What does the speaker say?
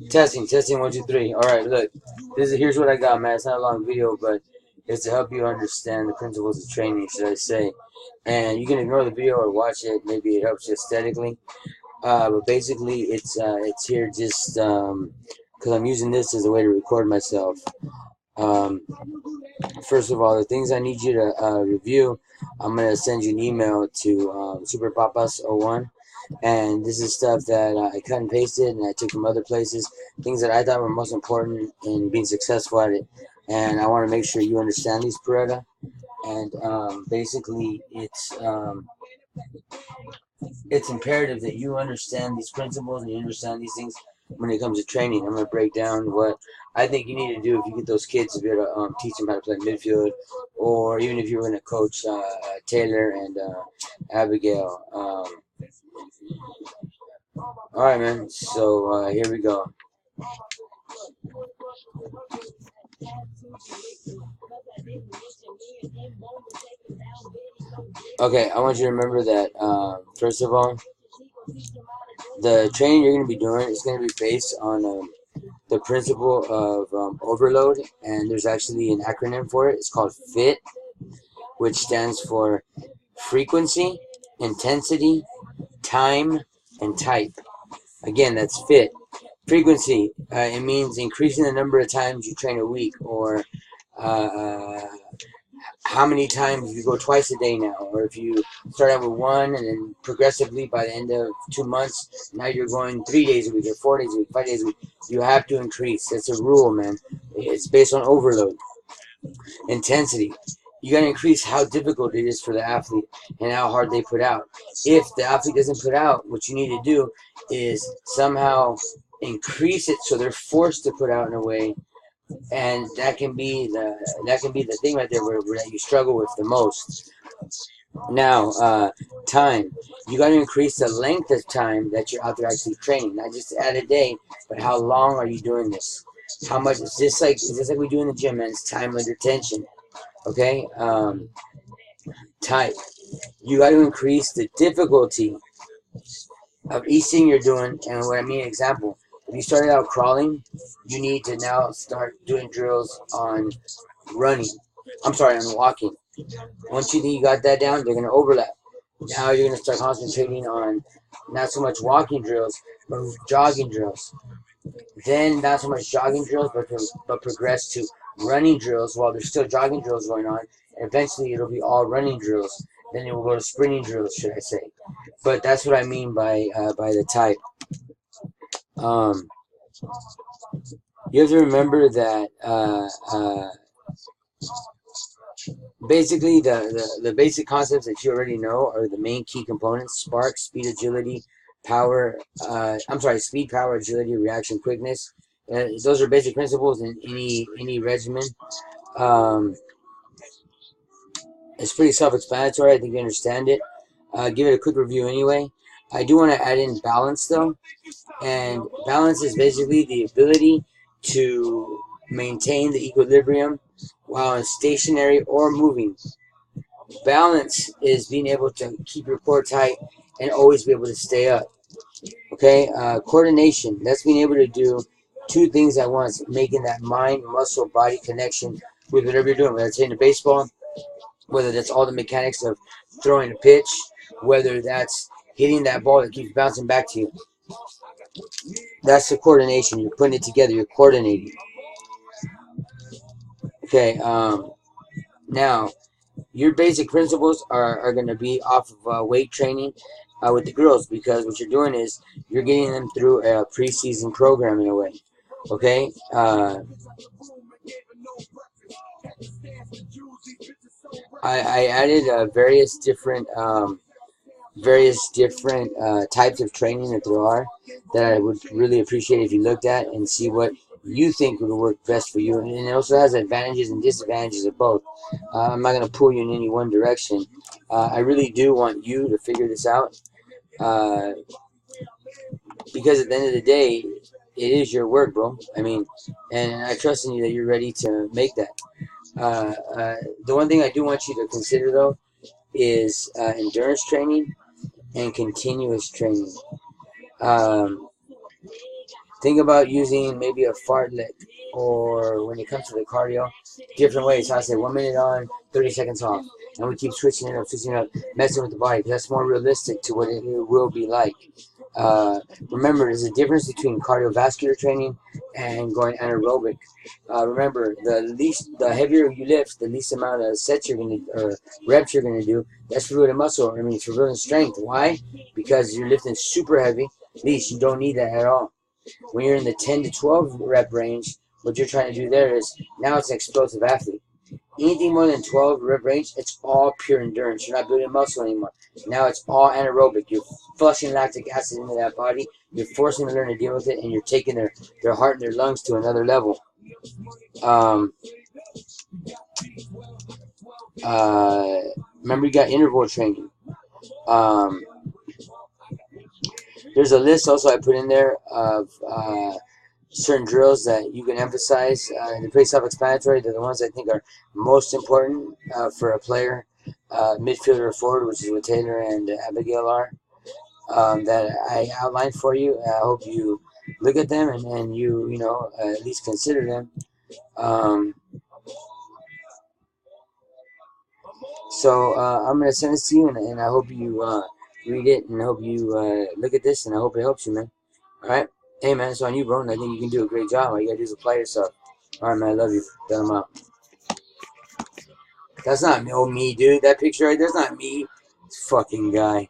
Testing, 1, 2, 3. All right, look, here's what I got, man. It's not a long video, but it's to help you understand the principles of training, should I say. And you can ignore the video or watch it. Maybe it helps you aesthetically. But basically, it's here just because I'm using this as a way to record myself. Um, First of all, the things I need you to review, I'm gonna send you an email to superpapas01. And this is stuff that I cut and pasted and I took from other places, things that I thought were most important in being successful at it. And I want to make sure you understand these, Peretta. And basically, it's imperative that you understand these principles and you understand these things when it comes to training. I'm going to break down what I think you need to do if you get those kids to be able to teach them how to play midfield, or even if you're going to coach Taylor and Abigail. All right, man. So here we go. Okay, I want you to remember that, first of all, the training you're going to be doing is going to be based on the principle of overload, and there's actually an acronym for it. It's called FIT, which stands for frequency, intensity, time, and type. Again, that's FIT. Frequency, it means increasing the number of times you train a week, or how many times you go twice a day now, or if you start out with one and then progressively by the end of 2 months, now you're going 3 days a week or 4 days a week, 5 days a week. You have to increase. That's a rule, man. It's based on overload. Intensity. You got to increase how difficult it is for the athlete and how hard they put out. If the athlete doesn't put out, what you need to do is somehow increase it so they're forced to put out in a way, and that can be the thing right there where you struggle with the most. Now, time. You got to increase the length of time that you're out there actually training, not just at a day, but how long are you doing this? How much is this like we do in the gym, man? It's time under tension. Okay. Type. You got to increase the difficulty of each thing you're doing. And what I mean, example, if you started out crawling, you need to now start doing drills on running. I'm sorry, on walking. Once you think you got that down, they're going to overlap. Now you're going to start concentrating on not so much walking drills, but jogging drills. Then not so much jogging drills, but progress to running drills while there's still jogging drills going on. And eventually it'll be all running drills. Then it will go to sprinting drills, should I say. But that's what I mean by the type. You have to remember that basically the basic concepts that you already know are the main key components: spark, speed, agility, power. Speed, power, agility, reaction, quickness. Those are basic principles in any regimen. It's pretty self-explanatory. I think you understand it. Give it a quick review anyway. I do want to add in balance though, and balance is basically the ability to maintain the equilibrium while stationary or moving. Balance is being able to keep your core tight and always be able to stay up. Okay, coordination. That's being able to do two things at once, making that mind, muscle, body connection with whatever you're doing, whether it's hitting a baseball, whether that's all the mechanics of throwing a pitch, whether that's hitting that ball that keeps bouncing back to you. That's the coordination. You're putting it together. You're coordinating. Okay, now, your basic principles are going to be off of weight training with the girls, because what you're doing is you're getting them through a preseason program in a way. Okay? I added various different types of training that there are, that I would really appreciate if you looked at and see what you think would work best for you. And it also has advantages and disadvantages of both. I'm not going to pull you in any one direction. I really do want you to figure this out, because at the end of the day, it is your work, bro. I mean, and I trust in you that you're ready to make that. The one thing I do want you to consider, though, is endurance training and continuous training. Think about using maybe a fartlek, or when it comes to the cardio, different ways. So I say 1 minute on, 30 seconds off, and we keep switching it up, messing with the body. That's more realistic to what it will be like. Uh, Remember, there's a difference between cardiovascular training and going anaerobic. Remember, the heavier you lift, the least amount of sets you're gonna or reps you're gonna do. That's for building muscle. I mean, it's for building strength. Why? Because you're lifting super heavy. Least you don't need that at all. When you're in the 10 to 12 rep range, what you're trying to do there is now it's an explosive athlete. Anything more than 12 rep range, it's all pure endurance. You're not building muscle anymore. Now it's all anaerobic. You're flushing lactic acid into that body. You're forcing them to learn to deal with it, and you're taking their heart and their lungs to another level. Um, Remember, you got interval training. Um, there's a list also I put in there of certain drills that you can emphasize. They're pretty self-explanatory. They're the ones I think are most important for a player, midfielder or forward, which is what Taylor and Abigail are, that I outlined for you. I hope you look at them and you know, at least consider them. Um, I'm going to send this to you, and I hope you read it, and I hope you look at this, and I hope it helps you, man. All right? Hey, man, it's on you, bro, and I think you can do a great job. All you got to do is apply yourself. All right, man, I love you. Tell them out. That's not me, dude. That picture right there's not me. This fucking guy.